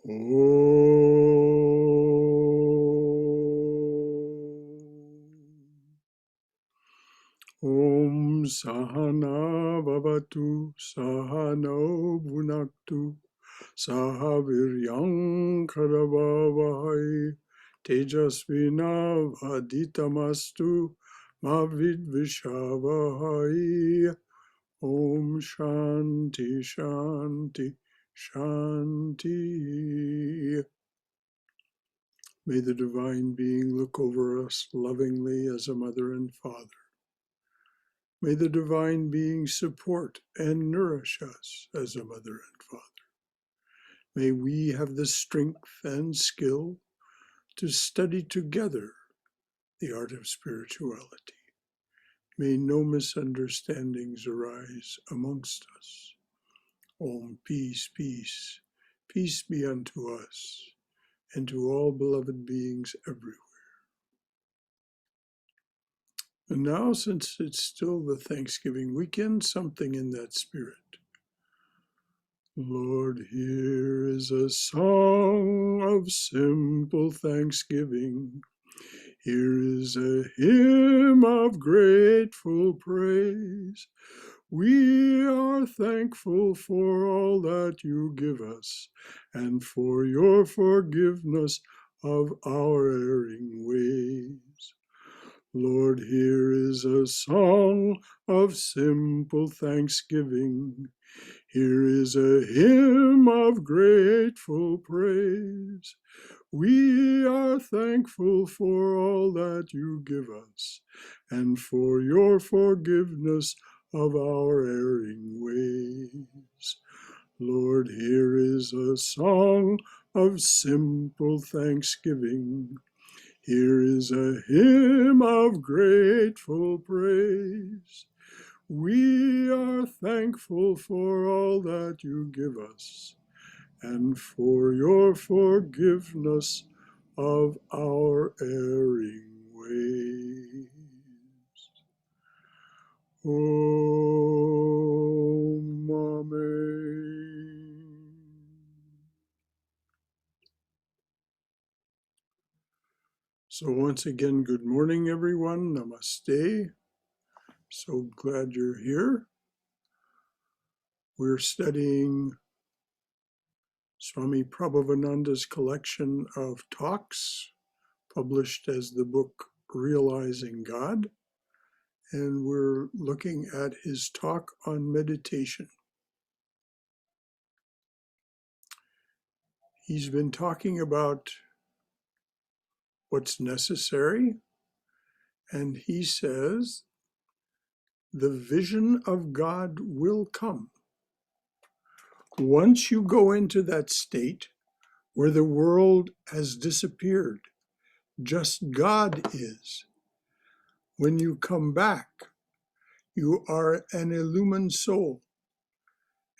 Om Sahana Bhavatu Sahano Bhunaktu Sahaviryam Karavavahai Tejasvina Vaditamastu Mavidvishavahai. Om Shanti Shanti Shanti. May the Divine Being look over us lovingly as a mother and father. May the Divine Being support and nourish us as a mother and father. May we have the strength and skill to study together the art of spirituality. May no misunderstandings arise amongst us. Om, peace, peace, peace be unto us and to all beloved beings everywhere. And now, since it's still the Thanksgiving weekend, something in that spirit. Lord, here is a song of simple thanksgiving. Here is a hymn of grateful praise. We are thankful for all that you give us and for your forgiveness of our erring ways. Lord, here is a song of simple thanksgiving. Here is a hymn of grateful praise. We are thankful for all that you give us and for your forgiveness of our erring ways. Lord, here is a song of simple thanksgiving. Here is a hymn of grateful praise. We are thankful for all that you give us and for your forgiveness of our erring ways. Om Amen. So once again, good morning, everyone. Namaste. So glad you're here. We're studying Swami Prabhavananda's collection of talks, published as the book Realizing God. And we're looking at his talk on meditation. He's been talking about what's necessary, and he says the vision of God will come. Once you go into that state where the world has disappeared, just God is. When you come back, you are an illumined soul,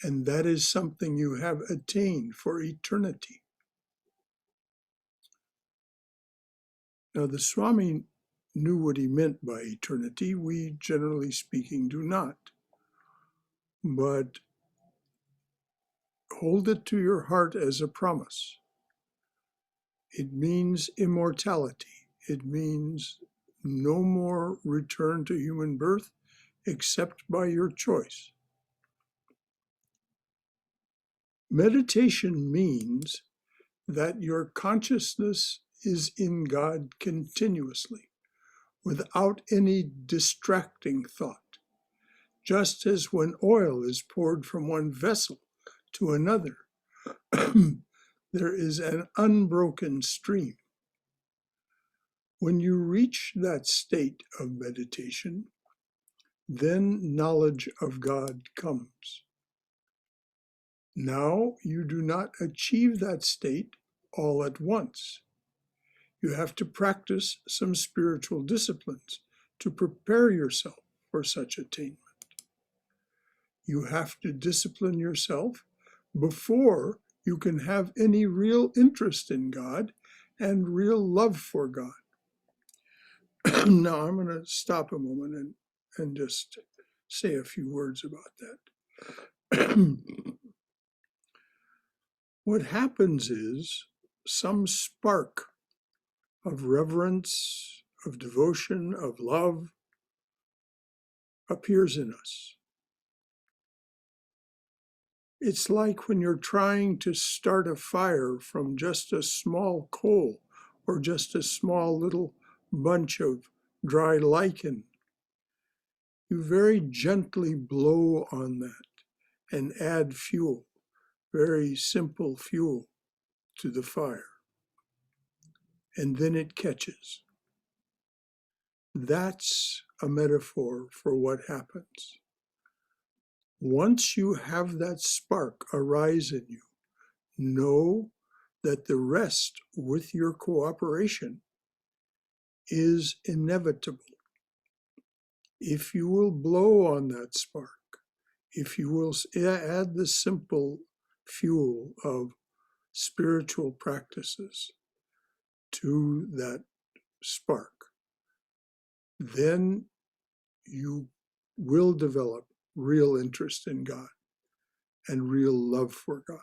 and that is something you have attained for eternity. Now, the Swami knew what he meant by eternity. We, generally speaking, do not. But hold it to your heart as a promise. It means immortality. It means no more return to human birth except by your choice. Meditation means that your consciousness is in God continuously, without any distracting thought, just as when oil is poured from one vessel to another, there is an unbroken stream. When you reach that state of meditation, then knowledge of God comes. Now you do not achieve that state all at once. You have to practice some spiritual disciplines to prepare yourself for such attainment. You have to discipline yourself before you can have any real interest in God and real love for God. Now I'm going to stop a moment and just say a few words about that. what happens is some spark of reverence, of devotion, of love appears in us. It's like when you're trying to start a fire from just a small coal or just a small little bunch of dry lichen. You very gently blow on that and add fuel, very simple fuel, to the fire. And then it catches. That's a metaphor for what happens. Once you have that spark arise in you, know that the rest with your cooperation is inevitable. If you will blow on that spark, if you will add the simple fuel of spiritual practices to that spark, then you will develop real interest in God and real love for God.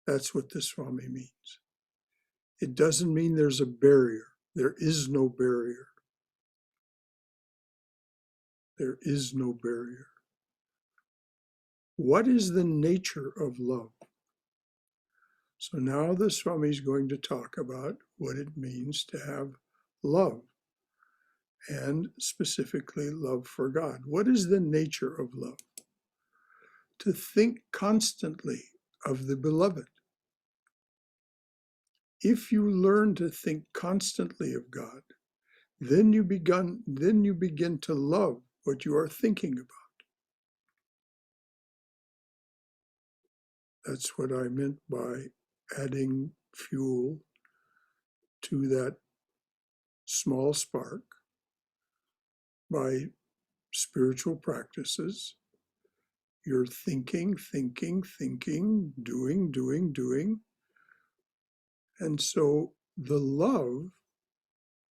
That's what the Swami means. It doesn't mean there's a barrier. There is no barrier. There is no barrier. What is the nature of love? So now the Swami is going to talk about what it means to have love, and specifically love for God. What is the nature of love? To think constantly of the beloved. If you learn to think constantly of God, then you begin to love what you are thinking about. That's what I meant by adding fuel to that small spark by spiritual practices. You're thinking, doing. And so the love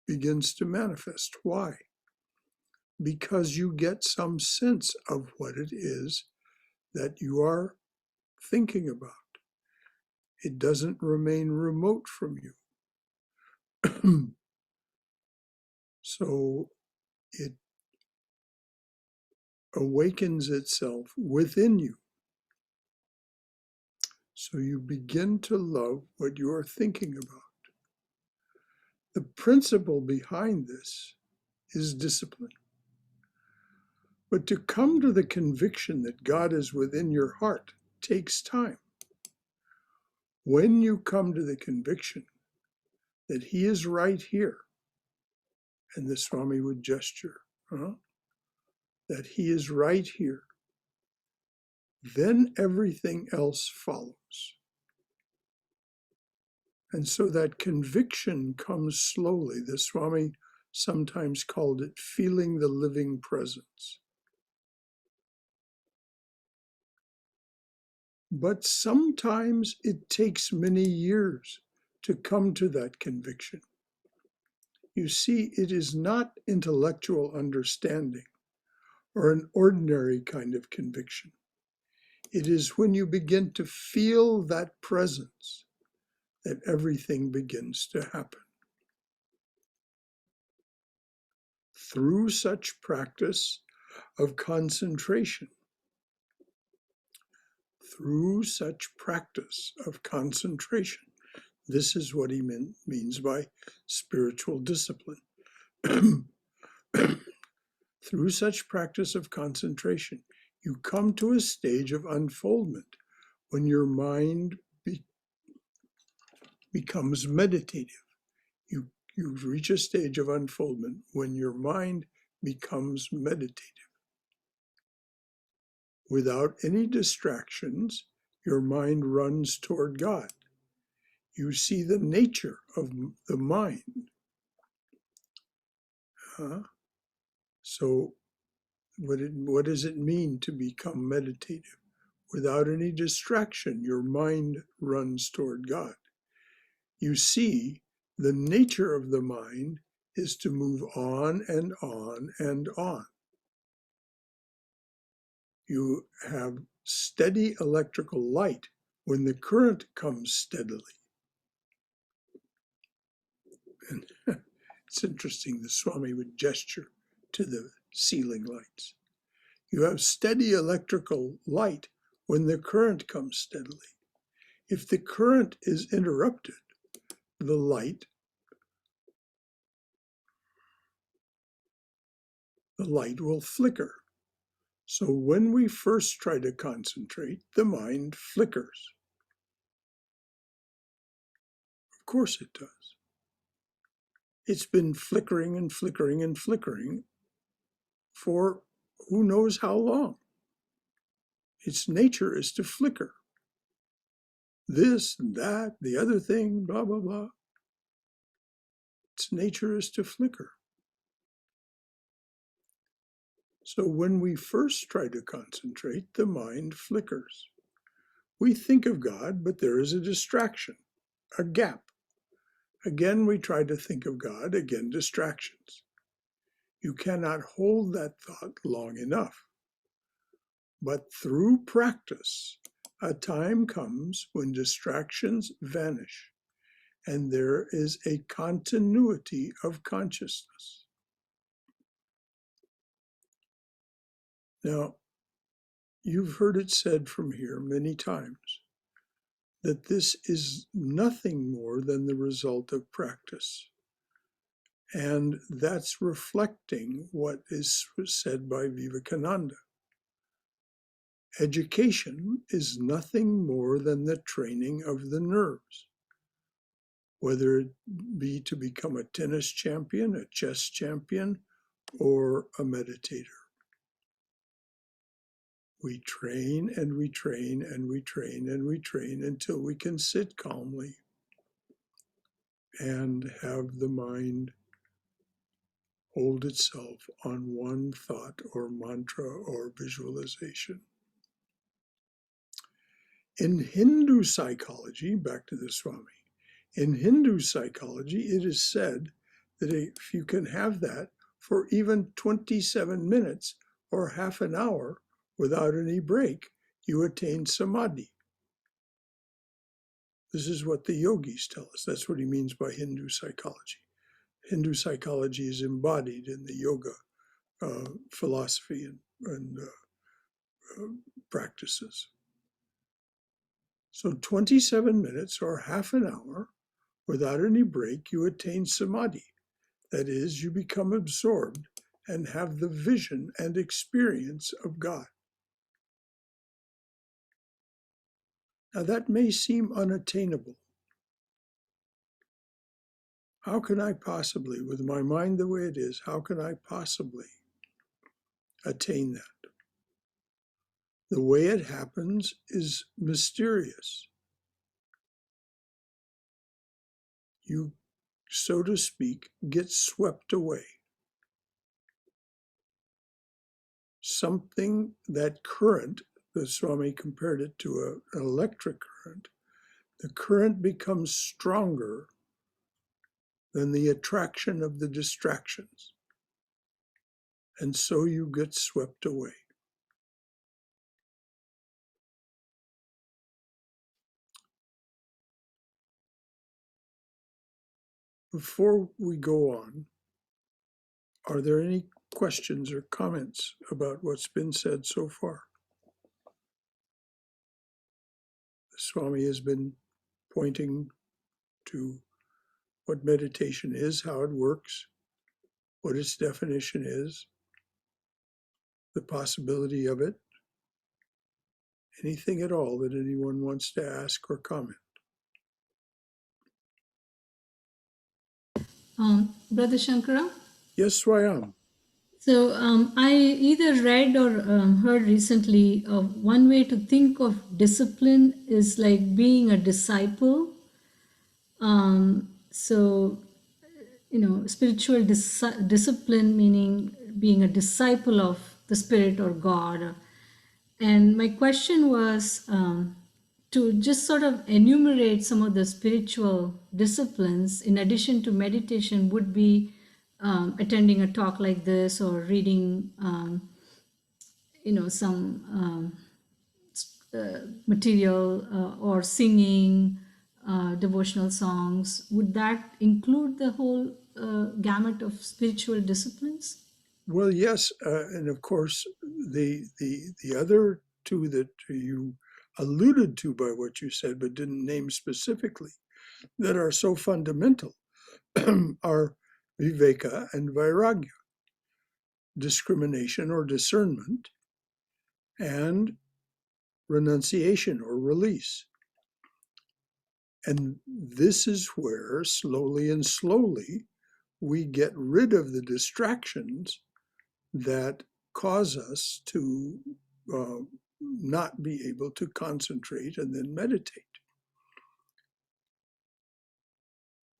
begins to manifest. Why? Because you get some sense of what it is that you are thinking about. It doesn't remain remote from you. So it awakens itself within you. So you begin to love what you are thinking about. The principle behind this is discipline. But to come to the conviction that God is within your heart takes time. When you come to the conviction that He is right here, and the Swami would gesture, that He is right here, then everything else follows. And so that conviction comes slowly. The Swami sometimes called it feeling the living presence. But sometimes it takes many years to come to that conviction. You see, it is not intellectual understanding or an ordinary kind of conviction. It is when you begin to feel that presence that everything begins to happen. Through such practice of concentration, this is what he means by spiritual discipline. Through such practice of concentration, you come to a stage of unfoldment when your mind becomes meditative. You reach a stage of unfoldment when your mind becomes meditative. Without any distractions, your mind runs toward God. You see the nature of the mind. So what does it mean to become meditative? Without any distraction, your mind runs toward God. You see, the nature of the mind is to move on and on and on. You have steady electrical light when the current comes steadily. And it's interesting, the Swami would gesture to the ceiling lights. You have steady electrical light when the current comes steadily. If the current is interrupted, the light will flicker. So when we first try to concentrate, the mind flickers. Of course it does. It's been flickering and flickering and flickering for who knows how long. Its nature is to flicker. This and that, the other thing, blah, blah, blah. Its nature is to flicker. So when we first try to concentrate, the mind flickers. We think of God, but there is a distraction, a gap. Again, we try to think of God, again, distractions. You cannot hold that thought long enough. But through practice, a time comes when distractions vanish, and there is a continuity of consciousness. Now, you've heard it said from here many times that this is nothing more than the result of practice. And that's reflecting what is said by Vivekananda. Education is nothing more than the training of the nerves, whether it be to become a tennis champion, a chess champion, or a meditator. We train and we train and we train and we train until we can sit calmly and have the mind hold itself on one thought or mantra or visualization. In Hindu psychology, back to the Swami, in Hindu psychology, it is said that if you can have that for even 27 minutes or half an hour without any break, you attain samadhi. This is what the yogis tell us. That's what he means by Hindu psychology. Hindu psychology is embodied in the yoga philosophy and practices. So 27 minutes or half an hour without any break, you attain samadhi. That is, you become absorbed and have the vision and experience of God. Now that may seem unattainable. How can I possibly, with my mind the way it is, how can I possibly attain that? The way it happens is mysterious. You, so to speak, get swept away. Something, that current, the Swami compared it to an electric current, the current becomes stronger than the attraction of the distractions. And so you get swept away. Before we go on, are there any questions or comments about what's been said so far? The Swami has been pointing to what meditation is, how it works, what its definition is, the possibility of it, anything at all that anyone wants to ask or comment. Brother Shankara? Yes, Swayam. So I either read or heard recently one way to think of discipline is like being a disciple. So, spiritual discipline meaning being a disciple of the Spirit or God. And my question was to just sort of enumerate some of the spiritual disciplines in addition to meditation would be attending a talk like this or reading, some material or singing devotional songs, would that include the whole gamut of spiritual disciplines? Well, yes, and of course, the other two that you alluded to by what you said, but didn't name specifically, that are so fundamental, are viveka and vairagya, discrimination or discernment, and renunciation or release. And this is where slowly and slowly we get rid of the distractions that cause us to not be able to concentrate and then meditate.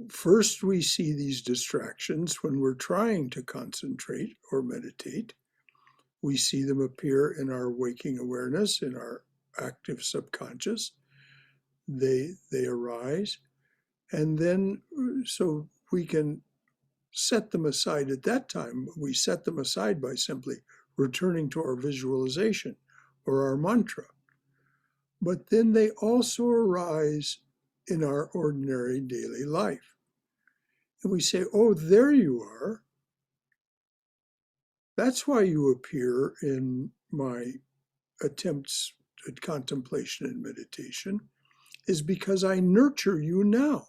First, we see these distractions when we're trying to concentrate or meditate. We see them appear in our waking awareness, in our active subconscious. They arise, and then so we can set them aside at that time. We set them aside by simply returning to our visualization or our mantra. But then they also arise in our ordinary daily life. And we say, oh, there you are. That's why you appear in my attempts at contemplation and meditation, is because I nurture you now.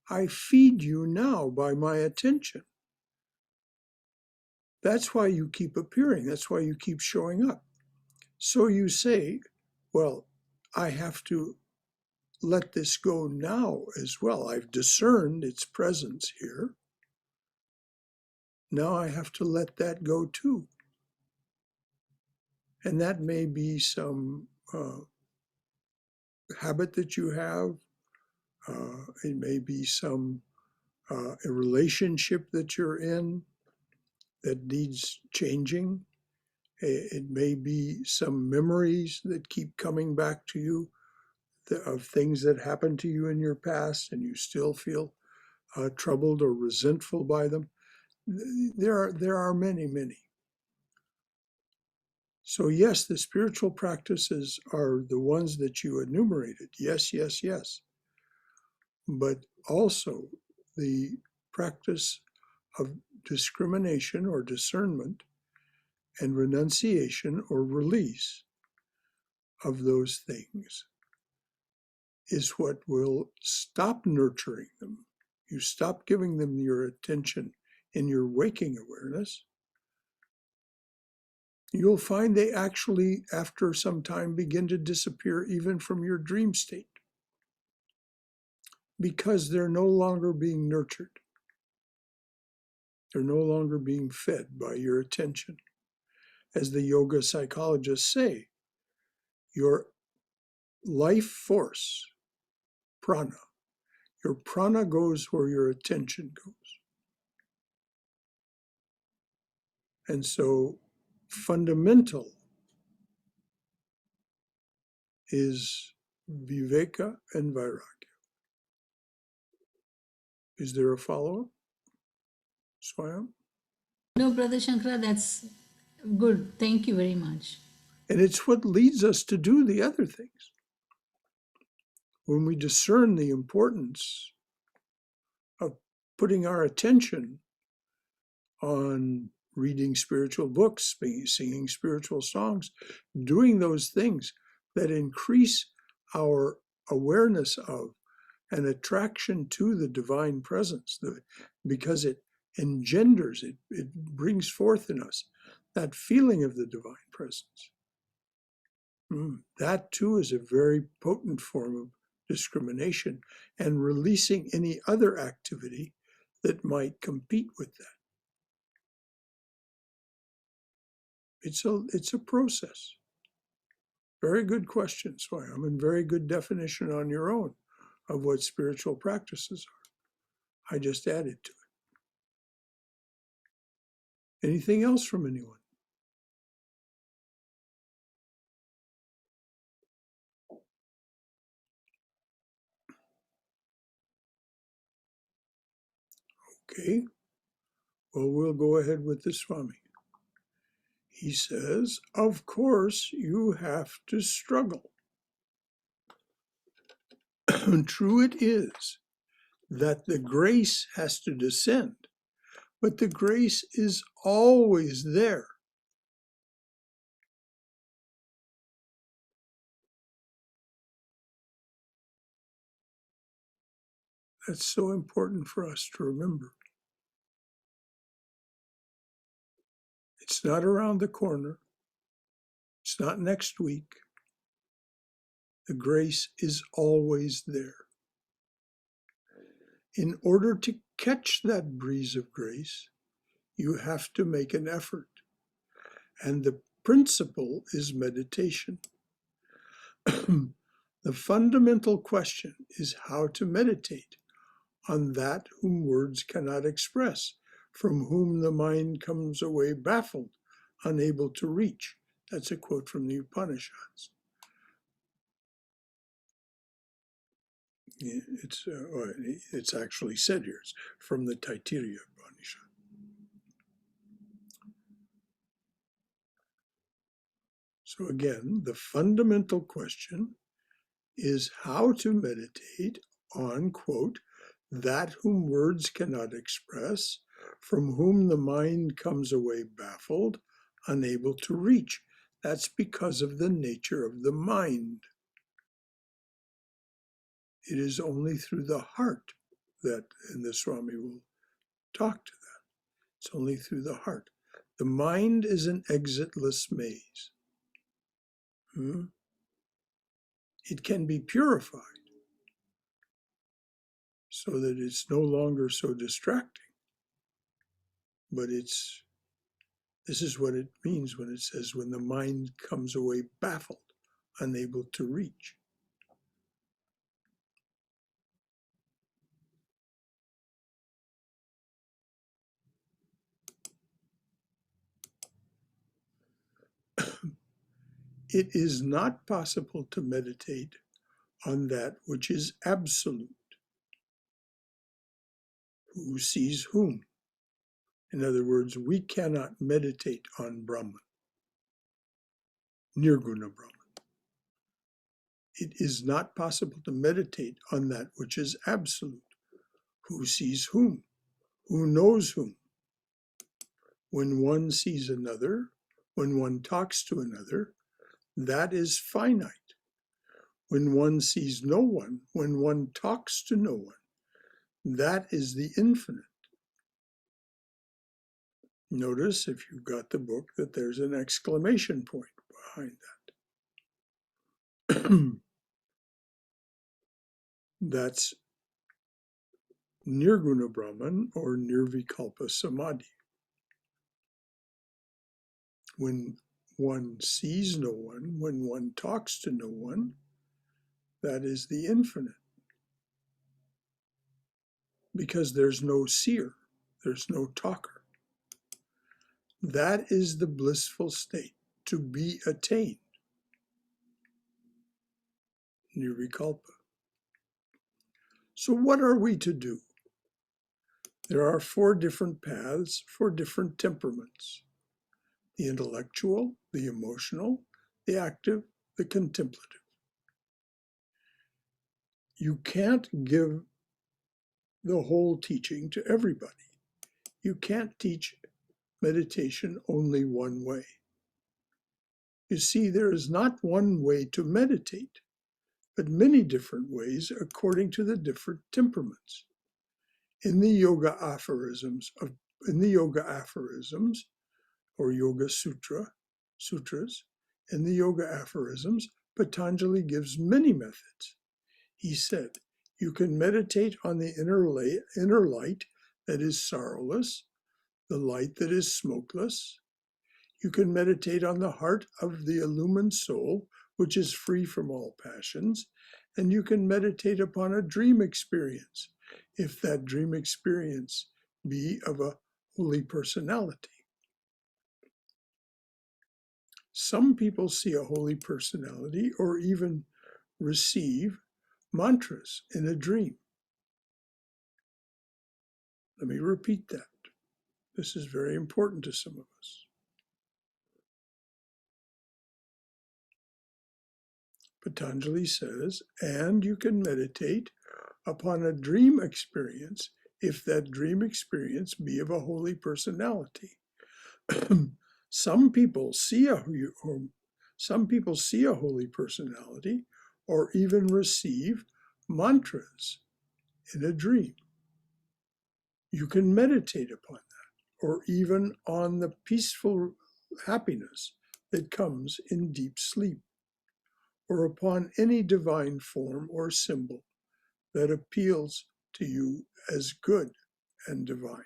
I feed you now by my attention. That's why you keep appearing. That's why you keep showing up. So you say, well, I have to let this go now as well. I've discerned its presence here. Now I have to let that go too. And that may be some habit that you have. It may be some a relationship that you're in that needs changing. It may be some memories that keep coming back to you of things that happened to you in your past and you still feel troubled or resentful by them. There are many, many. So yes, the spiritual practices are the ones that you enumerated. Yes, yes, yes. But also the practice of discrimination or discernment and renunciation or release of those things is what will stop nurturing them. You stop giving them your attention in your waking awareness. You'll find they actually, after some time, begin to disappear even from your dream state because they're no longer being nurtured. They're no longer being fed by your attention. As the yoga psychologists say, your life force, prana, your prana goes where your attention goes. And so fundamental is viveka and vairagya. Is there a follow-up, Swayam? No, Brother Shankara, that's good. Thank you very much. And it's what leads us to do the other things. When we discern the importance of putting our attention on reading spiritual books, singing spiritual songs, doing those things that increase our awareness of an attraction to the divine presence, because it engenders, it brings forth in us that feeling of the divine presence. That too is a very potent form of discrimination and releasing any other activity that might compete with that. It's a process. Very good question, Swayam, and very good definition on your own of what spiritual practices are. I just added to it. Anything else from anyone? Okay. Well, we'll go ahead with the Swami. He says, of course, you have to struggle. True it is that the grace has to descend, but the grace is always there. That's so important for us to remember. It's not around the corner. It's not next week. The grace is always there. In order to catch that breeze of grace, you have to make an effort. And the principle is meditation. The fundamental question is how to meditate on that whom words cannot express, from whom the mind comes away baffled, unable to reach. That's a quote from the Upanishads. It's actually said here, it's from the Taittiriya Upanishad. So again, the fundamental question is how to meditate on, quote, that whom words cannot express, from whom the mind comes away baffled, unable to reach. That's because of the nature of the mind. It is only through the heart that, and the Swami will talk to that, it's only through the heart. The mind is an exitless maze. It can be purified so that it's no longer so distracting. But this is what it means when it says, when the mind comes away baffled, unable to reach. It is not possible to meditate on that which is absolute. Who sees whom? In other words, we cannot meditate on Brahman, Nirguna Brahman. It is not possible to meditate on that which is absolute. Who sees whom? Who knows whom? When one sees another, when one talks to another, that is finite. When one sees no one, when one talks to no one, that is the infinite. Notice, if you've got the book, that there's an exclamation point behind that. That's Nirguna Brahman or Nirvikalpa Samadhi. When one sees no one, when one talks to no one, that is the infinite. Because there's no seer, there's no talker. That is the blissful state to be attained. Nirvikalpa. So what are we to do? There are 4 different paths for different temperaments. The intellectual, the emotional, the active, the contemplative. You can't give the whole teaching to everybody. You can't teach meditation only one way. You see, there is not one way to meditate, but many different ways according to the different temperaments. In the yoga aphorisms or Yoga Sutras, in the Yoga aphorisms, Patanjali gives many methods. He said, you can meditate on the inner light that is sorrowless, the light that is smokeless. You can meditate on the heart of the illumined soul, which is free from all passions, and you can meditate upon a dream experience, if that dream experience be of a holy personality. Some people see a holy personality or even receive mantras in a dream. Let me repeat that. This is very important to some of us. Patanjali says, and you can meditate upon a dream experience if that dream experience be of a holy personality. Some people see a holy personality or even receive mantras in a dream. You can meditate upon that, or even on the peaceful happiness that comes in deep sleep, or upon any divine form or symbol that appeals to you as good and divine.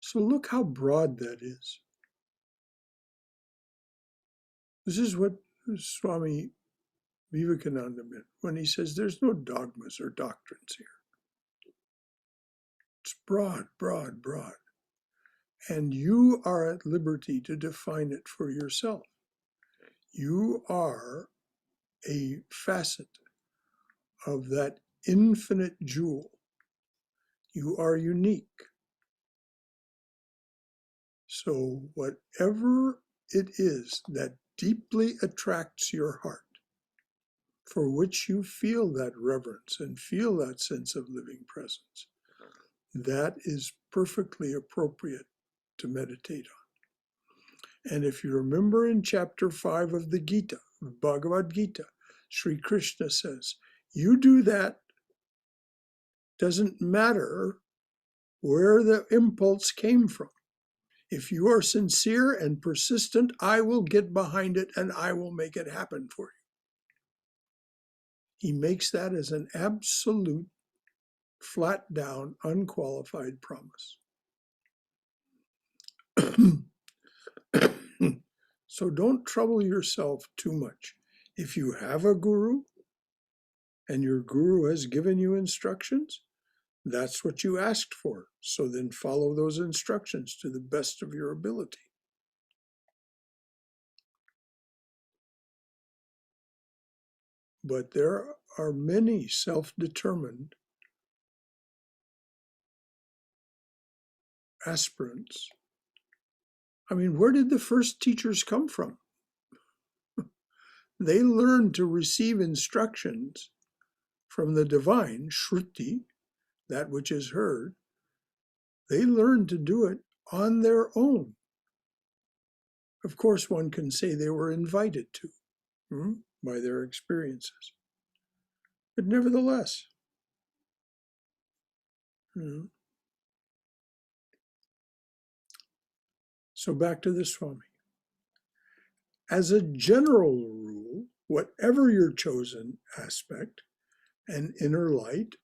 So look how broad that is. This is what Swami Vivekananda meant when he says there's no dogmas or doctrines here. It's broad, broad, broad. And you are at liberty to define it for yourself. You are a facet of that infinite jewel. You are unique. So whatever it is that deeply attracts your heart, for which you feel that reverence and feel that sense of living presence, that is perfectly appropriate to meditate on. And if you remember in chapter 5 of the Gita, Bhagavad Gita, Sri Krishna says, you do that, doesn't matter where the impulse came from. If you are sincere and persistent, I will get behind it and I will make it happen for you. He makes that as an absolute, flat down, unqualified promise. So don't trouble yourself too much. If you have a guru and your guru has given you instructions, that's what you asked for. So then follow those instructions to the best of your ability. But there are many self-determined aspirants. I mean, where did the first teachers come from? They learned to receive instructions from the divine, Shruti, that which is heard. They learned to do it on their own. Of course, one can say they were invited to by their experiences. But nevertheless, So back to the Swami. As a general rule, whatever your chosen aspect, an inner light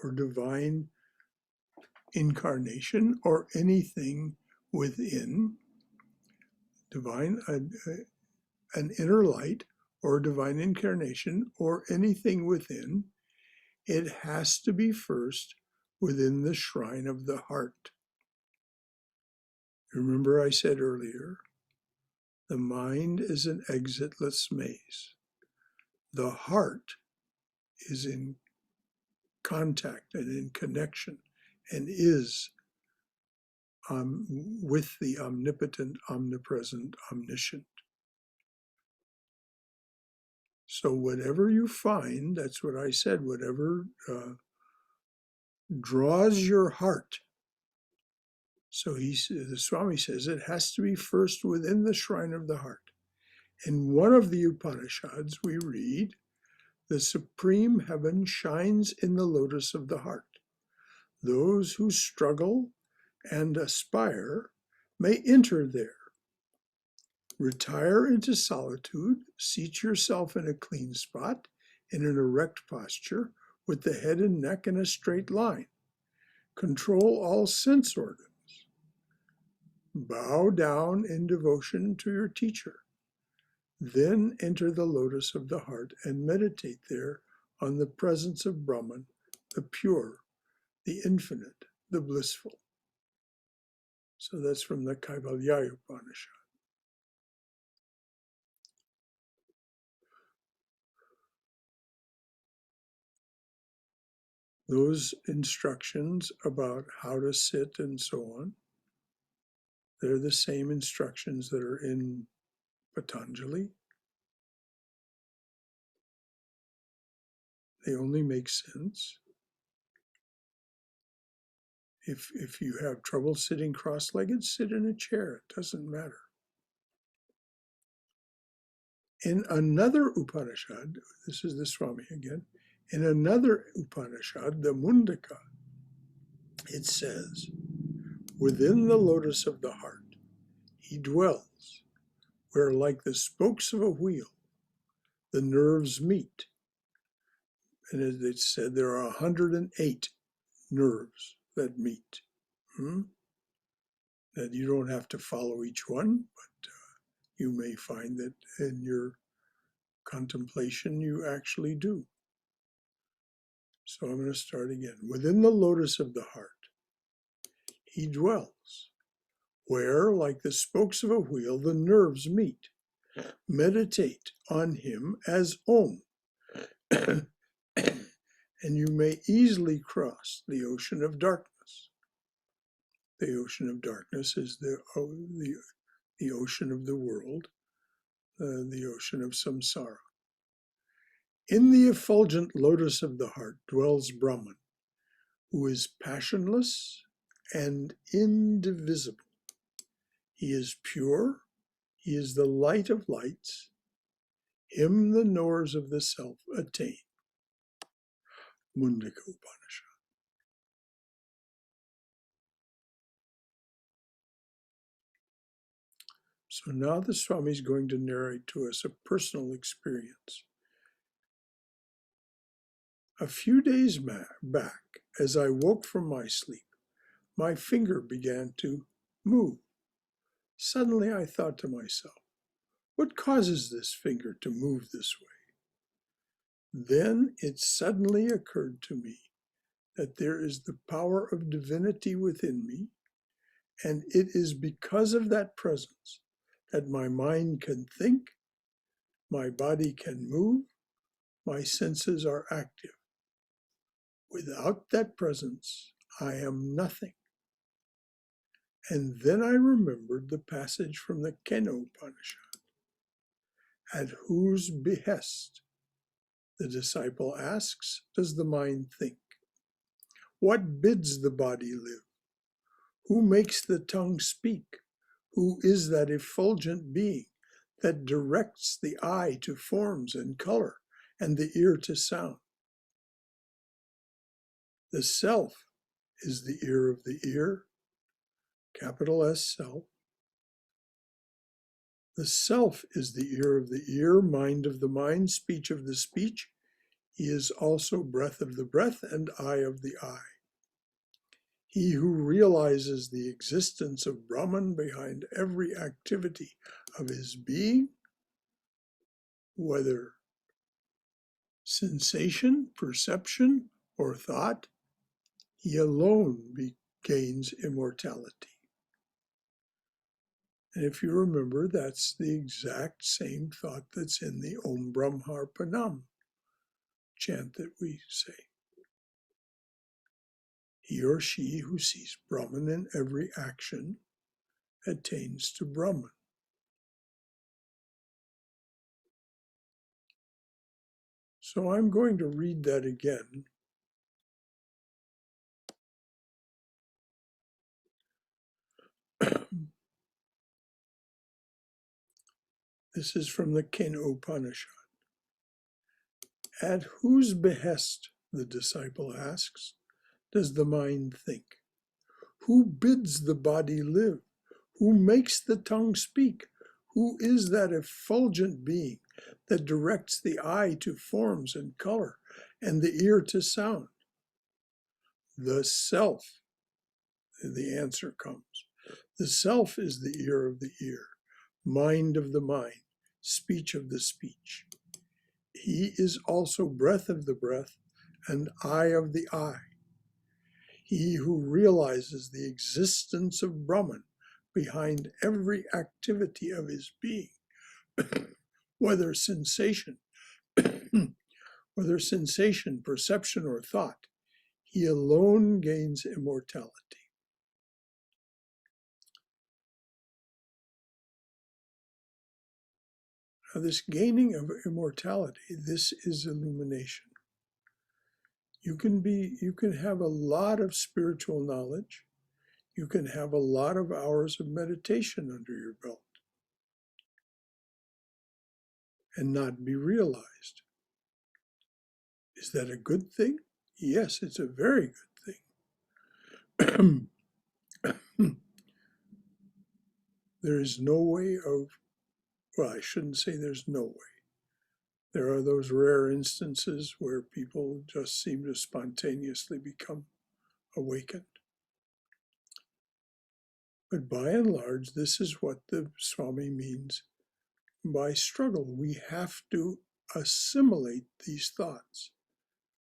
or divine incarnation or anything within, an inner light or divine incarnation or anything within, it has to be first within the shrine of the heart. Remember I said earlier, the mind is an exitless maze. The heart is in contact and in connection and is with the omnipotent, omnipresent, omniscient. So whatever you find, that's what I said, whatever draws your heart. So the Swami says it has to be first within the shrine of the heart. In one of the Upanishads we read, the supreme heaven shines in the lotus of the heart. Those who struggle and aspire may enter there. Retire into solitude, seat yourself in a clean spot, in an erect posture, with the head and neck in a straight line. Control all sense organs. Bow down in devotion to your teacher. Then enter the lotus of the heart and meditate there on the presence of Brahman, the pure, the infinite, the blissful. So that's from the Kaivalya Upanishad. Those instructions about how to sit and so on, they're the same instructions that are in Patanjali, They only make sense if you have trouble sitting cross-legged, sit in a chair. It doesn't matter. In another Upanishad, this is the Swami again, in another Upanishad, the Mundaka, it says, within the lotus of the heart, he dwells, where like the spokes of a wheel, the nerves meet. And as it said, there are 108 nerves that meet. That you don't have to follow each one, but you may find that in your contemplation you actually do. So I'm going to start again. Within the lotus of the heart, he dwells, where, like the spokes of a wheel, the nerves meet. Meditate on him as Om, and you may easily cross the ocean of darkness. The ocean of darkness is the ocean of the world, the ocean of samsara. In the effulgent lotus of the heart dwells Brahman, who is passionless and indivisible. He is pure, he is the light of lights. Him the knowers of the self attain. Mundaka Upanishad. So now the Swami is going to narrate to us a personal experience. A few days back, as I woke from my sleep, my finger began to move. Suddenly I thought to myself, what causes this finger to move this way? Then it suddenly occurred to me that there is the power of divinity within me, and it is because of that presence that my mind can think, my body can move, my senses are active. Without that presence, I am nothing. And then I remembered the passage from the Kena Upanishad, at whose behest, the disciple asks, does the mind think? What bids the body live? Who makes the tongue speak? Who is that effulgent being that directs the eye to forms and color and the ear to sound? The self is the ear of the ear, capital S self. The self is the ear of the ear, mind of the mind, speech of the speech. He is also breath of the breath and eye of the eye. He who realizes the existence of Brahman behind every activity of his being, whether sensation, perception, or thought, he alone gains immortality. And if you remember, that's the exact same thought that's in the Om Brahmarpanam chant that we say. He or she who sees Brahman in every action attains to Brahman. So I'm going to read that again. This is from the Kena Upanishad. At whose behest, the disciple asks, does the mind think? Who bids the body live? Who makes the tongue speak? Who is that effulgent being that directs the eye to forms and color and the ear to sound? The self, the answer comes. The self is the ear of the ear, mind of the mind, speech of the speech. He is also breath of the breath and eye of the eye. He who realizes the existence of Brahman behind every activity of his being, whether sensation, perception, or thought, he alone gains immortality. Now, this gaining of immortality, this is illumination. You can have a lot of spiritual knowledge. You can have a lot of hours of meditation under your belt and not be realized. Is that a good thing? Yes, it's a very good thing. There is no way of, well, I shouldn't say there's no way. There are those rare instances where people just seem to spontaneously become awakened. But by and large, this is what the Swami means by struggle. We have to assimilate these thoughts.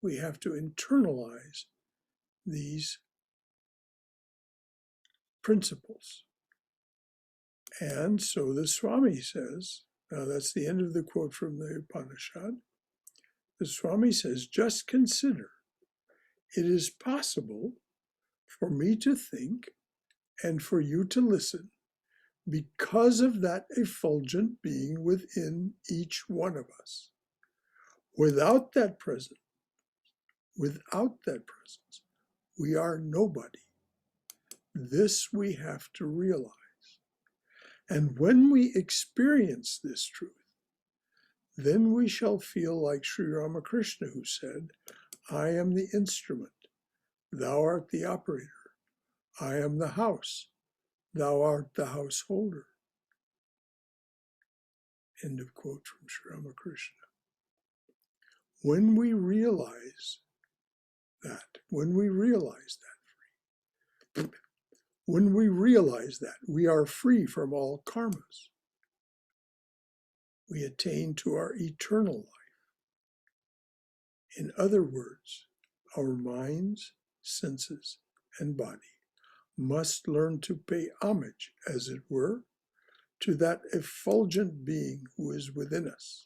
We have to internalize these principles. And so the Swami says, now that's the end of the quote from the Upanishad. The Swami says, just consider, it is possible for me to think and for you to listen because of that effulgent being within each one of us. Without that presence, we are nobody. This we have to realize. And when we experience this truth, then we shall feel like Sri Ramakrishna, who said, I am the instrument, thou art the operator. I am the house, thou art the householder. End of quote from Sri Ramakrishna. When we realize that, when we realize that we are free from all karmas, we attain to our eternal life. In other words, our minds, senses, and body must learn to pay homage, as it were, to that effulgent being who is within us.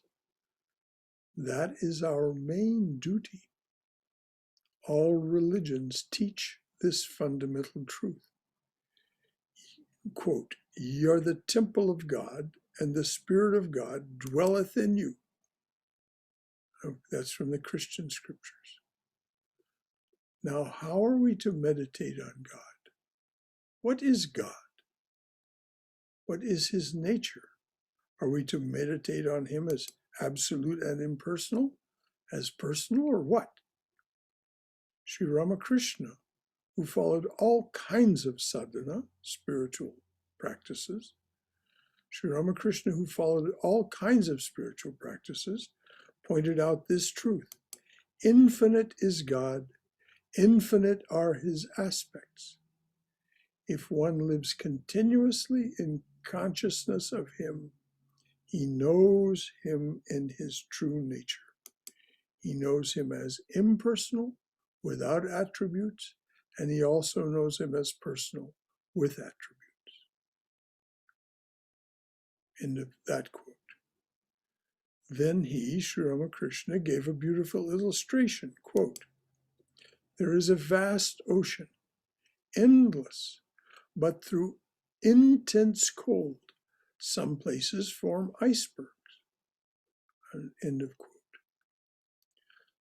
That is our main duty. All religions teach this fundamental truth. Quote, ye are the temple of God, and the Spirit of God dwelleth in you. That's from the Christian scriptures. Now, how are we to meditate on God? What is God? What is his nature? Are we to meditate on him as absolute and impersonal, as personal, or what? Sri Ramakrishna, who followed all kinds of sadhana, spiritual practices, Sri Ramakrishna, who followed all kinds of spiritual practices, pointed out this truth. Infinite is God, infinite are his aspects. If one lives continuously in consciousness of him, he knows him in his true nature. He knows him as impersonal, without attributes, and he also knows him as personal, with attributes. End of that quote. Then he, Sri Ramakrishna, gave a beautiful illustration. Quote, there is a vast ocean, endless, but through intense cold, some places form icebergs. End of quote.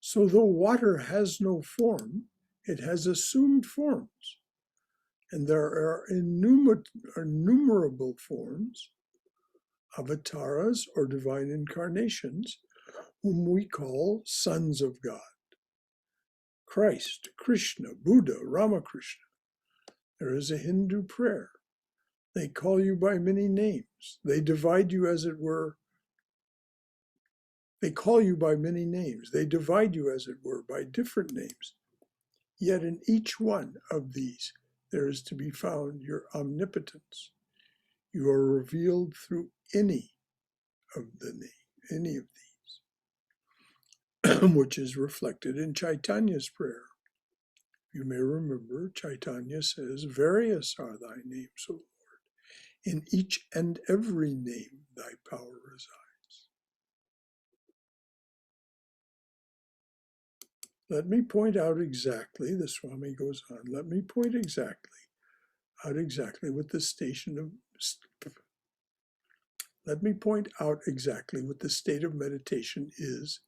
So though water has no form, it has assumed forms. And there are innumerable forms, avatars or divine incarnations, whom we call sons of God. Christ, Krishna, Buddha, Ramakrishna. There is a Hindu prayer. They call you by many names. They divide you, as it were. They call you by many names. They divide you, as it were, by different names. Yet in each one of these, there is to be found your omnipotence. You are revealed through any of these, which is reflected in Chaitanya's prayer. You may remember, Chaitanya says, various are thy names, O Lord. In each and every name thy power resides. Let me point out exactly, the Swami goes on, let me point out exactly what the state of meditation is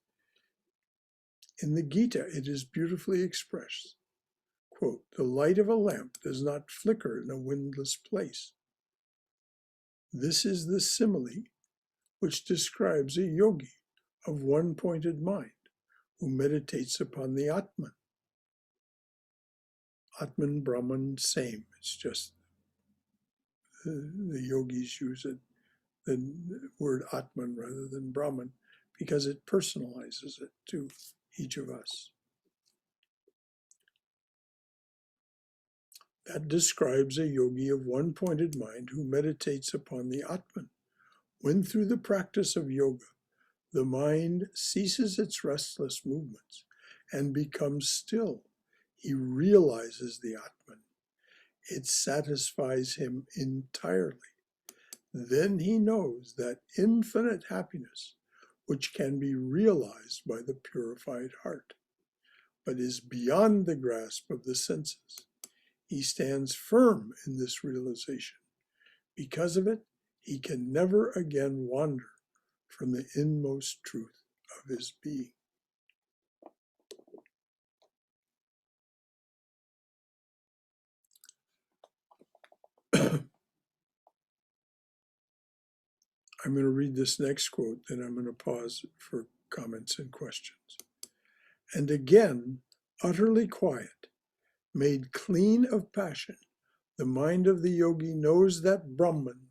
In the Gita, it is beautifully expressed. Quote, the light of a lamp does not flicker in a windless place. This is the simile which describes a yogi of one-pointed mind who meditates upon the Atman. Atman, Brahman, same. It's just the yogis use it, the word Atman rather than Brahman, because it personalizes it to each of us. That describes a yogi of one-pointed mind who meditates upon the Atman. When through the practice of yoga, the mind ceases its restless movements and becomes still, he realizes the Atman. It satisfies him entirely. Then he knows that infinite happiness, which can be realized by the purified heart, but is beyond the grasp of the senses. He stands firm in this realization. Because of it, he can never again wander from the inmost truth of his being. I'm going to read this next quote, then I'm going to pause for comments and questions. And again, utterly quiet, made clean of passion, the mind of the yogi knows that Brahman,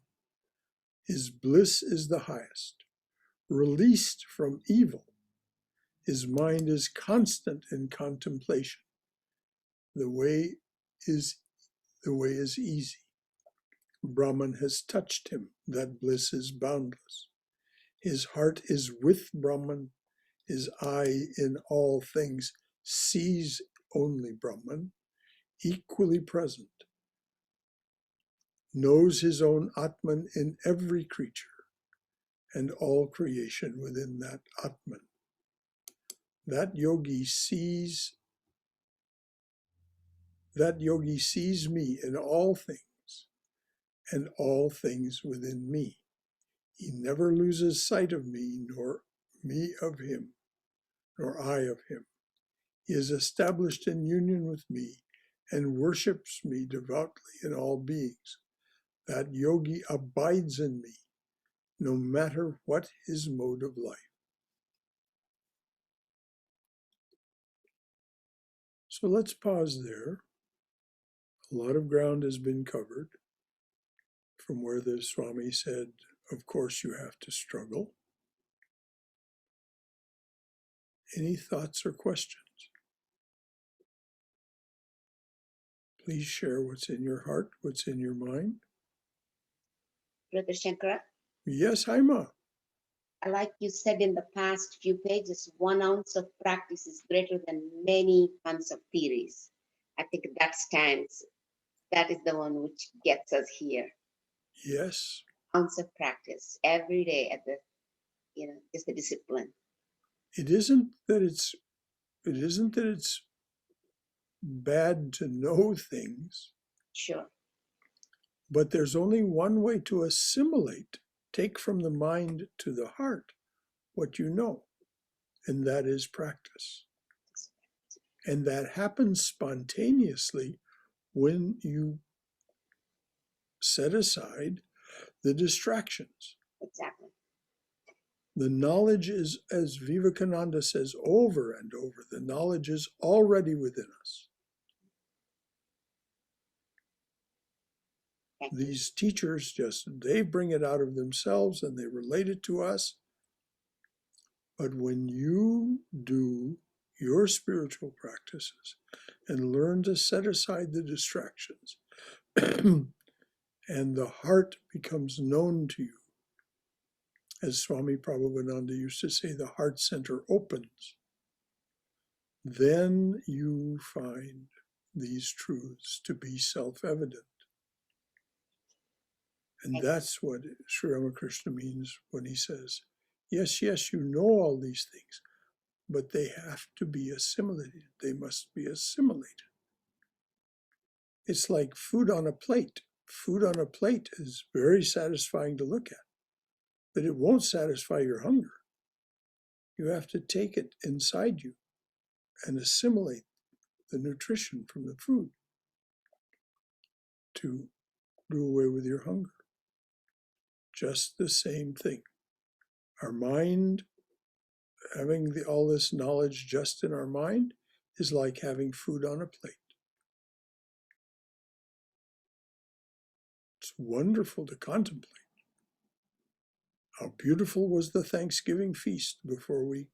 his bliss is the highest. Released from evil, his mind is constant in contemplation. The way is easy. Brahman has touched him, that bliss is boundless. His heart is with Brahman, his eye in all things sees only Brahman, equally present, knows his own Atman in every creature and all creation within that Atman. That yogi sees me in all things and all things within me. He never loses sight of me, nor me of him, nor I of him. He is established in union with me and worships me devoutly in all beings. That yogi abides in me, no matter what his mode of life. So let's pause there. A lot of ground has been covered from where the Swami said, of course you have to struggle. Any thoughts or questions? Please share what's in your heart, what's in your mind. Brother Shankara, Yes, Haima. like you said in the past few pages, 1 ounce of practice is greater than many tons of theories. I think that stands. That is the one which gets us here. Yes. Ounce of practice every day at the, just the discipline. It isn't that it's bad to know things. Sure. But there's only one way to assimilate, take from the mind to the heart what you know, and that is practice. And that happens spontaneously when you set aside the distractions. Exactly. The knowledge is, as Vivekananda says over and over, the knowledge is already within us. These teachers they bring it out of themselves and they relate it to us. But when you do your spiritual practices and learn to set aside the distractions, and the heart becomes known to you, as Swami Prabhavananda used to say, the heart center opens, then you find these truths to be self-evident. And that's what Sri Ramakrishna means when he says, yes, you know all these things, but they have to be assimilated. They must be assimilated. It's like food on a plate. Food on a plate is very satisfying to look at, but it won't satisfy your hunger. You have to take it inside you. and assimilate the nutrition from the food to do away with your hunger. Just the same thing. Our mind, having all this knowledge just in our mind, is like having food on a plate. It's wonderful to contemplate. How beautiful was the Thanksgiving feast before we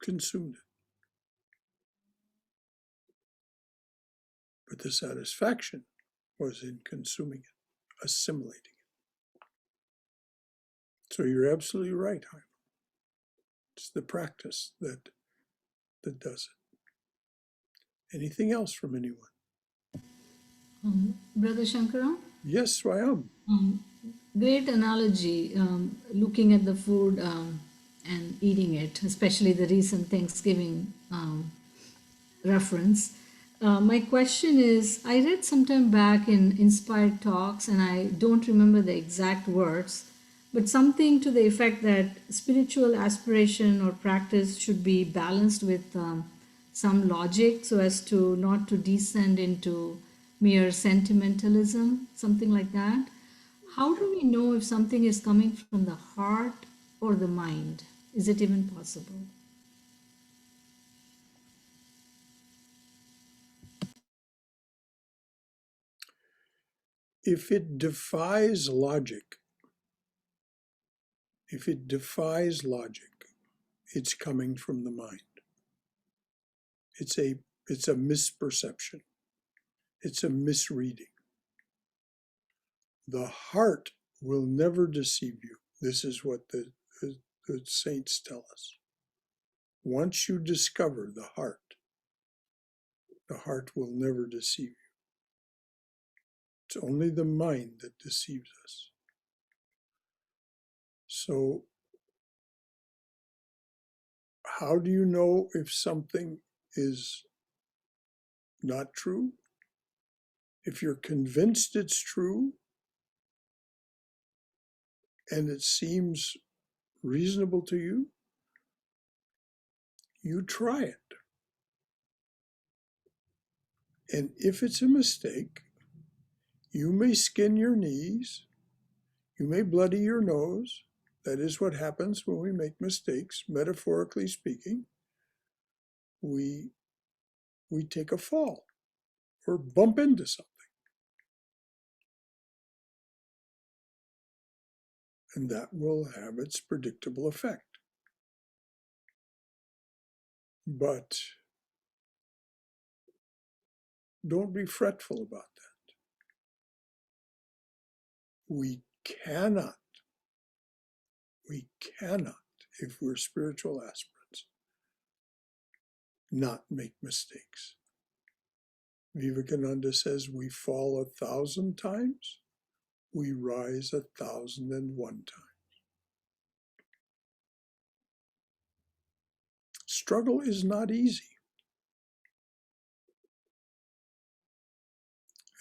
consumed it. But the satisfaction was in consuming it, assimilating it. So you're absolutely right, Jaime. It's the practice that does it. Anything else from anyone? Brother Shankara? Yes, Swayam. Great analogy, looking at the food and eating it, especially the recent Thanksgiving reference. My question is, I read sometime back in Inspired Talks, and I don't remember the exact words, but something to the effect that spiritual aspiration or practice should be balanced with some logic so as to not to descend into mere sentimentalism, something like that. How do we know if something is coming from the heart or the mind? Is it even possible? If it defies logic, it's coming from the mind. It's a misperception. It's a misreading. The heart will never deceive you. This is what the saints tell us. Once you discover the heart will never deceive you. It's only the mind that deceives us. So, how do you know if something is not true? If you're convinced it's true and it seems reasonable to you, you try it. And if it's a mistake, you may skin your knees, you may bloody your nose. That is what happens when we make mistakes, metaphorically speaking. We take a fall or bump into something. And that will have its predictable effect. But don't be fretful about that. We cannot, if we're spiritual aspirants, not make mistakes. Vivekananda says we fall 1,000 times, we rise 1,001 times. Struggle is not easy.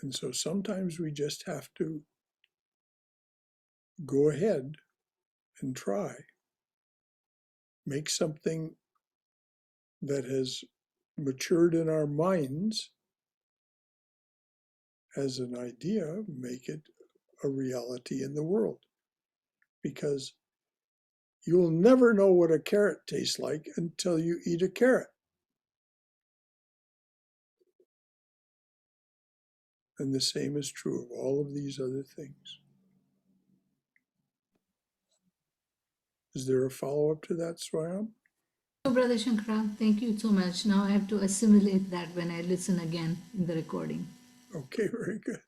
And so sometimes we just have to go ahead and try. Make something that has matured in our minds as an idea, make it a reality in the world. Because you'll never know what a carrot tastes like until you eat a carrot. And the same is true of all of these other things. Is there a follow-up to that, Swayam? So, Brother Shankara, thank you so much. Now I have to assimilate that when I listen again in the recording. Okay, very good.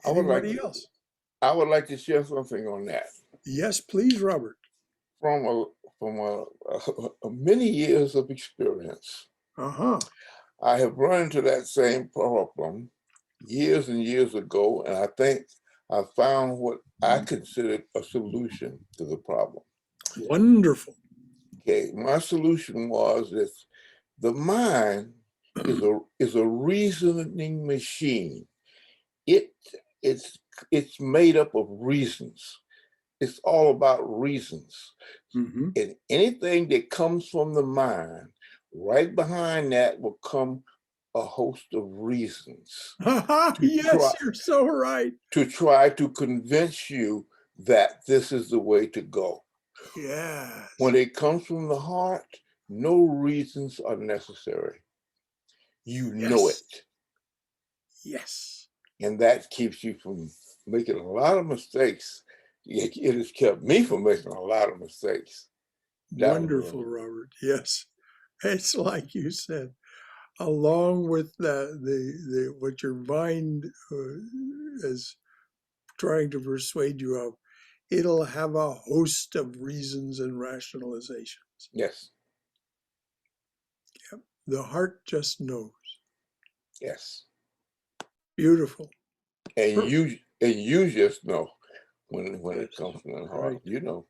I would Anybody else? I would like to share something on that. Yes, please, Robert. From many years of experience, I have run into that same problem years and years ago, and I think I found what I considered a solution to the problem. Wonderful. Okay, my solution was that the mind is a reasoning machine. It's made up of reasons. It's all about reasons. Mm-hmm. And anything that comes from the mind right behind that will come a host of reasons. Yes, you're so right. To try to convince you that this is the way to go. Yes. When it comes from the heart, no reasons are necessary. You know it. Yes. And that keeps you from making a lot of mistakes. It has kept me from making a lot of mistakes. Wonderful, Robert. Yes. It's like you said, along with the what your mind is trying to persuade you of, it'll have a host of reasons and rationalizations. Yes. Yep. The heart just knows. Yes. Beautiful. And you just know when it comes from the heart. Right. You know.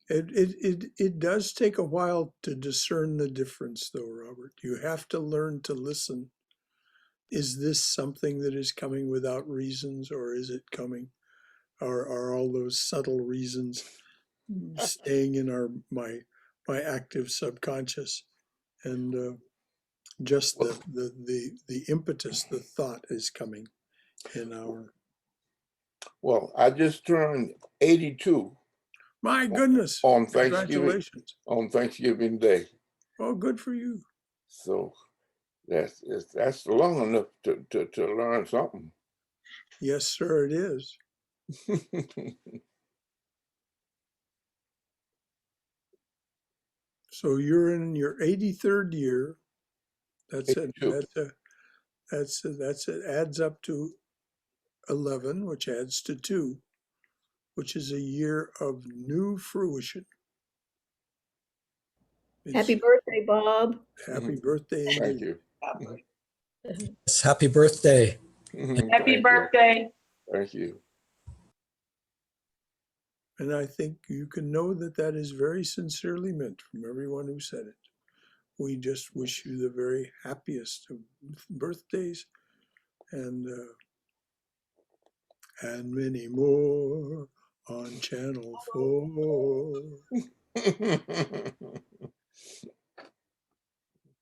It does take a while to discern the difference, though, Robert. You have to learn to listen. Is this something that is coming without reasons, or is it coming? Are all those subtle reasons staying in my active subconscious, and just the impetus, the thought is coming in our. Well, I just turned 82. My goodness! On Thanksgiving. Congratulations. On Thanksgiving Day. Oh, good for you. So that's long enough to learn something. Yes, sir, it is. So you're in your 83rd year. That's it. That's it. Adds up to 11, which adds to 2, which is a year of new fruition. Happy birthday, Bob. Happy birthday indeed. Thank you. Yes, happy birthday. Happy birthday. Thank you. And I think you can know that that is very sincerely meant from everyone who said it. We just wish you the very happiest of birthdays and many more on Channel 4.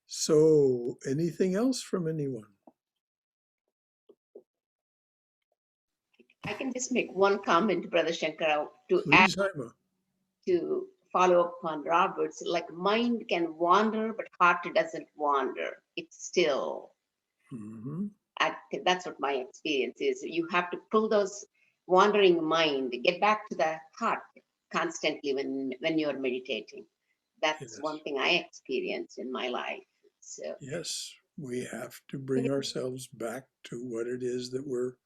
So, anything else from anyone? I can just make one comment, Brother Shankara, to Please, add to follow up on Robert's. Like mind can wander, but heart doesn't wander. It's still. Mm-hmm. That's what my experience is. You have to pull those wandering mind, get back to the heart constantly when you're meditating. That's one thing I experienced in my life. So yes, we have to bring ourselves back to what it is that we're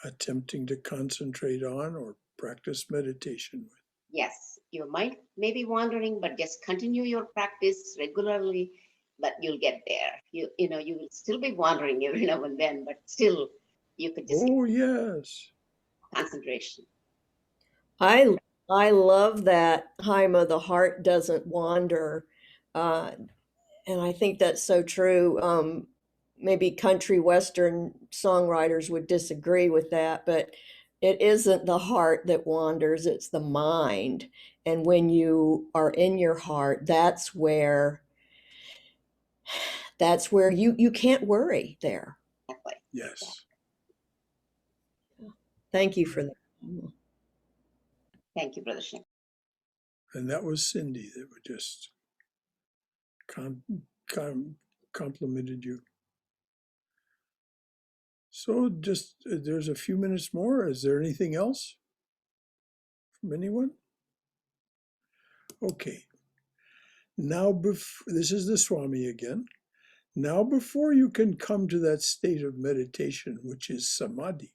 attempting to concentrate on or practice meditation with. Yes, your mind may be wandering, but just continue your practice regularly, but you'll get there. You will still be wandering every now and then, but still you could just concentration. I love that, Haima, the heart doesn't wander. And I think that's so true. Maybe country western songwriters would disagree with that, but it isn't the heart that wanders, it's the mind. And when you are in your heart, that's where you can't worry there. Exactly. Yes. Thank you for that. Thank you, Brother Shankar. And that was Cindy that would just complimented you. So just there's a few minutes more. Is there anything else from anyone? Okay. Now, this is the Swami again. Now, before you can come to that state of meditation, which is samadhi,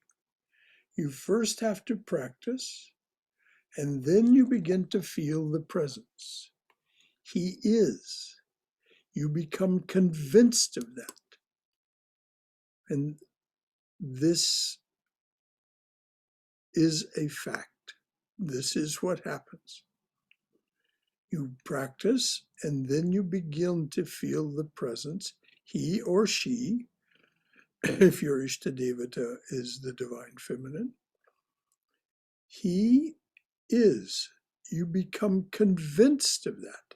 you first have to practice, and then you begin to feel the presence. He is. You become convinced of that. And this is a fact. This is what happens. You practice, and then you begin to feel the presence. He or she, if your Ishtadevata is the divine feminine, he is. You become convinced of that.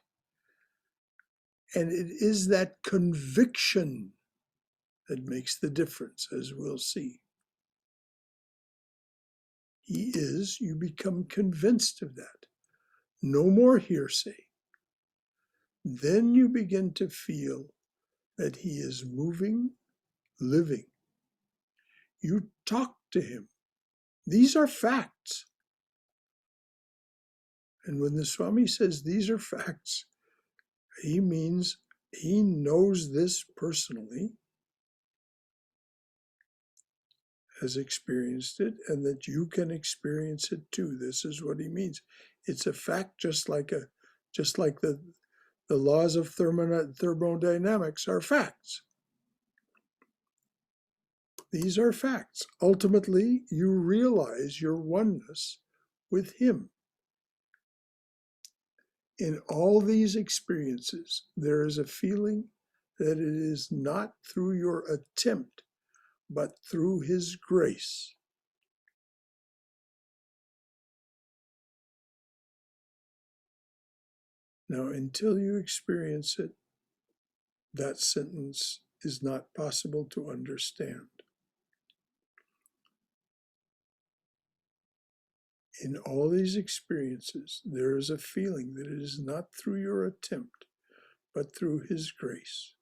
And it is that conviction that makes the difference, as we'll see. He is, you become convinced of that. No more hearsay. Then you begin to feel that he is moving, living. You talk to him. These are facts. And when the Swami says these are facts, he means he knows this personally, has experienced it, and that you can experience it too. This is what he means. It's a fact, just like the laws of thermodynamics are facts. These are facts. Ultimately, you realize your oneness with him. In all these experiences, there is a feeling that it is not through your attempt, but through his grace. Now, until you experience it, that sentence is not possible to understand. In all these experiences, there is a feeling that it is not through your attempt, but through his grace.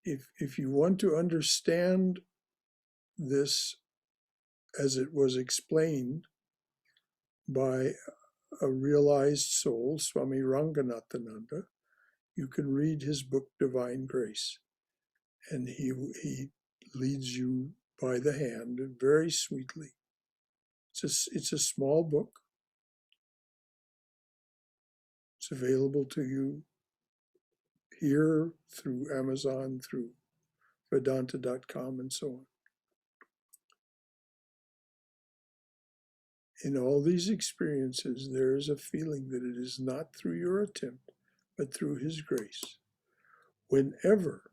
If you want to understand this as it was explained by a realized soul, Swami Ranganathananda, you can read his book, Divine Grace. And he leads you by the hand very sweetly. It's a small book. It's available to you here through Amazon, through Vedanta.com, and so on. In all these experiences, there is a feeling that it is not through your attempt, but through his grace. Whenever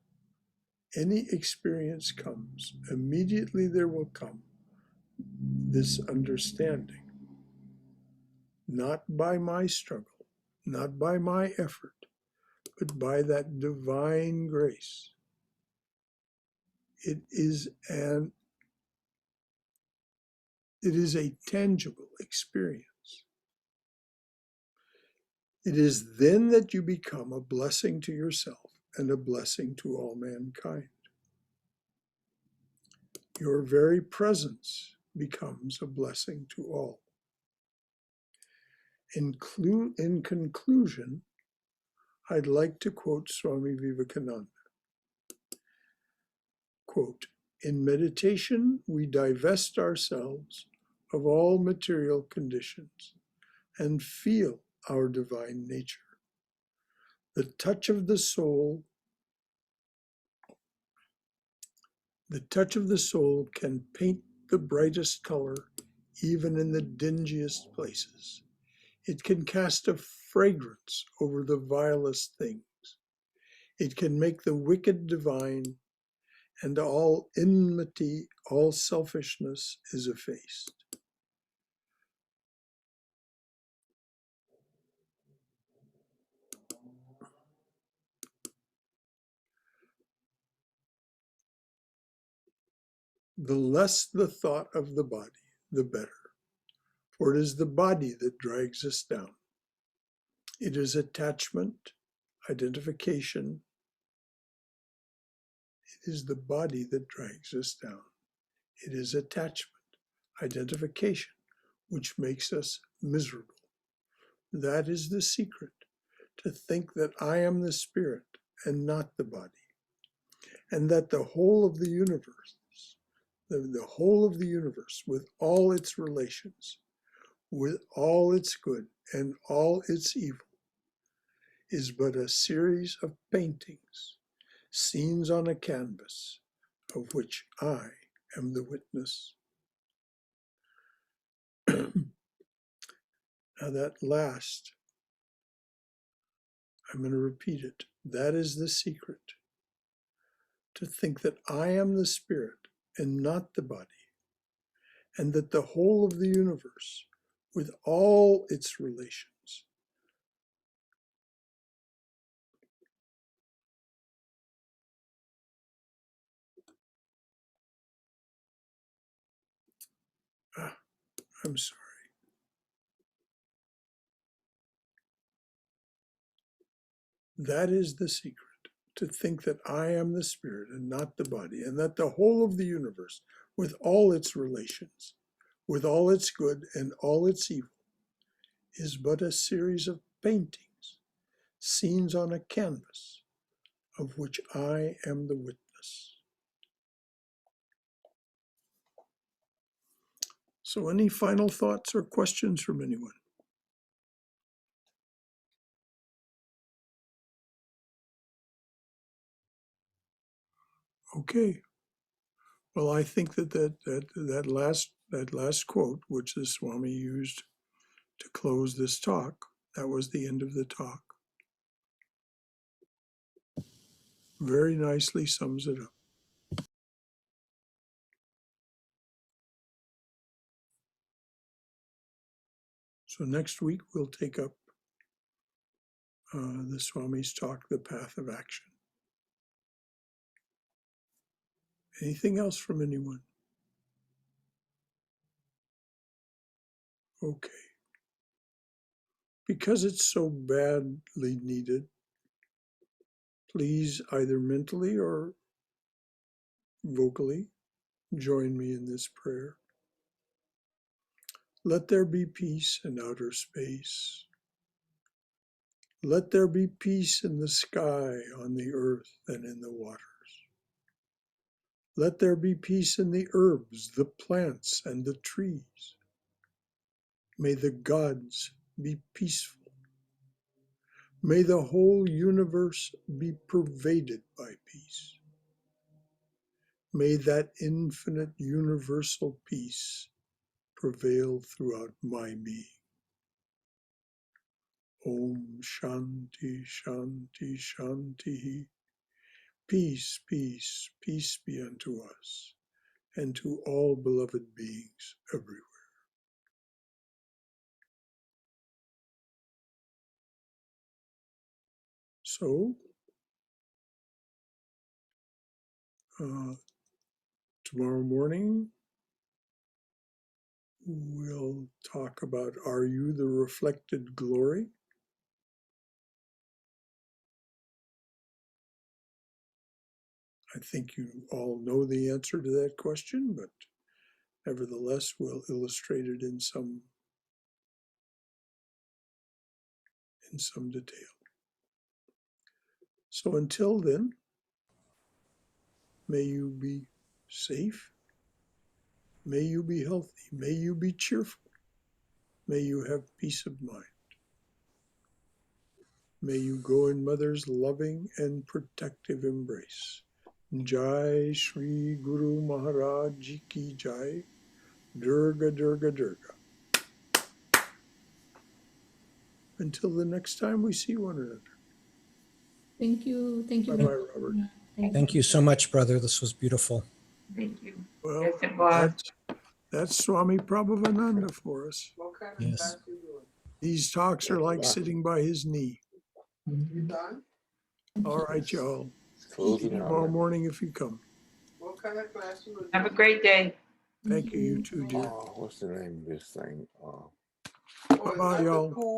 any experience comes, immediately there will come this understanding. Not by my struggle, not by my effort, but by that divine grace. It is a tangible experience. It is then that you become a blessing to yourself and a blessing to all mankind. Your very presence becomes a blessing to all. In conclusion, I'd like to quote Swami Vivekananda. Quote, "In meditation, we divest ourselves of all material conditions and feel our divine nature. The touch of the soul can paint the brightest color even in the dingiest places. It can cast a fragrance over the vilest things. It can make the wicked divine, and all enmity, all selfishness is effaced." The less the thought of the body, the better, for it is the body that drags us down. It is attachment, identification. It is the body that drags us down. It is attachment, identification, which makes us miserable. That is the secret, to think that I am the spirit and not the body, and that the whole of the universe, the whole of the universe with all its relations, with all its good and all its evil, is but a series of paintings, scenes on a canvas, of which I am the witness. Now that last, I'm going to repeat it. That is the secret. To think that I am the spirit and not the body, and that the whole of the universe, with all its relations, I'm sorry. That is the secret, to think that I am the spirit and not the body, and that the whole of the universe, with all its relations, with all its good and all its evil, is but a series of paintings, scenes on a canvas, of which I am the witness. So any final thoughts or questions from anyone? Okay. Well, I think that last quote, which the Swami used to close this talk, that was the end of the talk. Very nicely sums it up. So next week we'll take up the Swami's talk, The Path of Action. Anything else from anyone? Okay. Because it's so badly needed, please either mentally or vocally join me in this prayer. Let there be peace in outer space. Let there be peace in the sky, on the earth, and in the waters. Let there be peace in the herbs, the plants, and the trees. May the gods be peaceful. May the whole universe be pervaded by peace. May that infinite universal peace prevail throughout my being. Om Shanti Shanti Shanti. Peace, peace, peace be unto us and to all beloved beings everywhere. So, tomorrow morning, we'll talk about, are you the reflected glory? I think you all know the answer to that question, but nevertheless, we'll illustrate it in some detail. So until then, may you be safe, may you be healthy, may you be cheerful, may you have peace of mind. May you go in Mother's loving and protective embrace. Jai Shri Guru Maharaj Ki Jai. Durga, Durga, Durga. Until the next time we see one another. Thank you. Thank you. Bye-bye, Robert. Thank you so much, brother. This was beautiful. Thank you. Well, Yes, it was. that's Swami Prabhavananda for us. Yes. These talks are like sitting by his knee. You done? All right, y'all. Closing out. Tomorrow morning if you come. What kind of class you Have a great day. Thank you, you too, dear. What's the name of this thing? Bye-bye, y'all.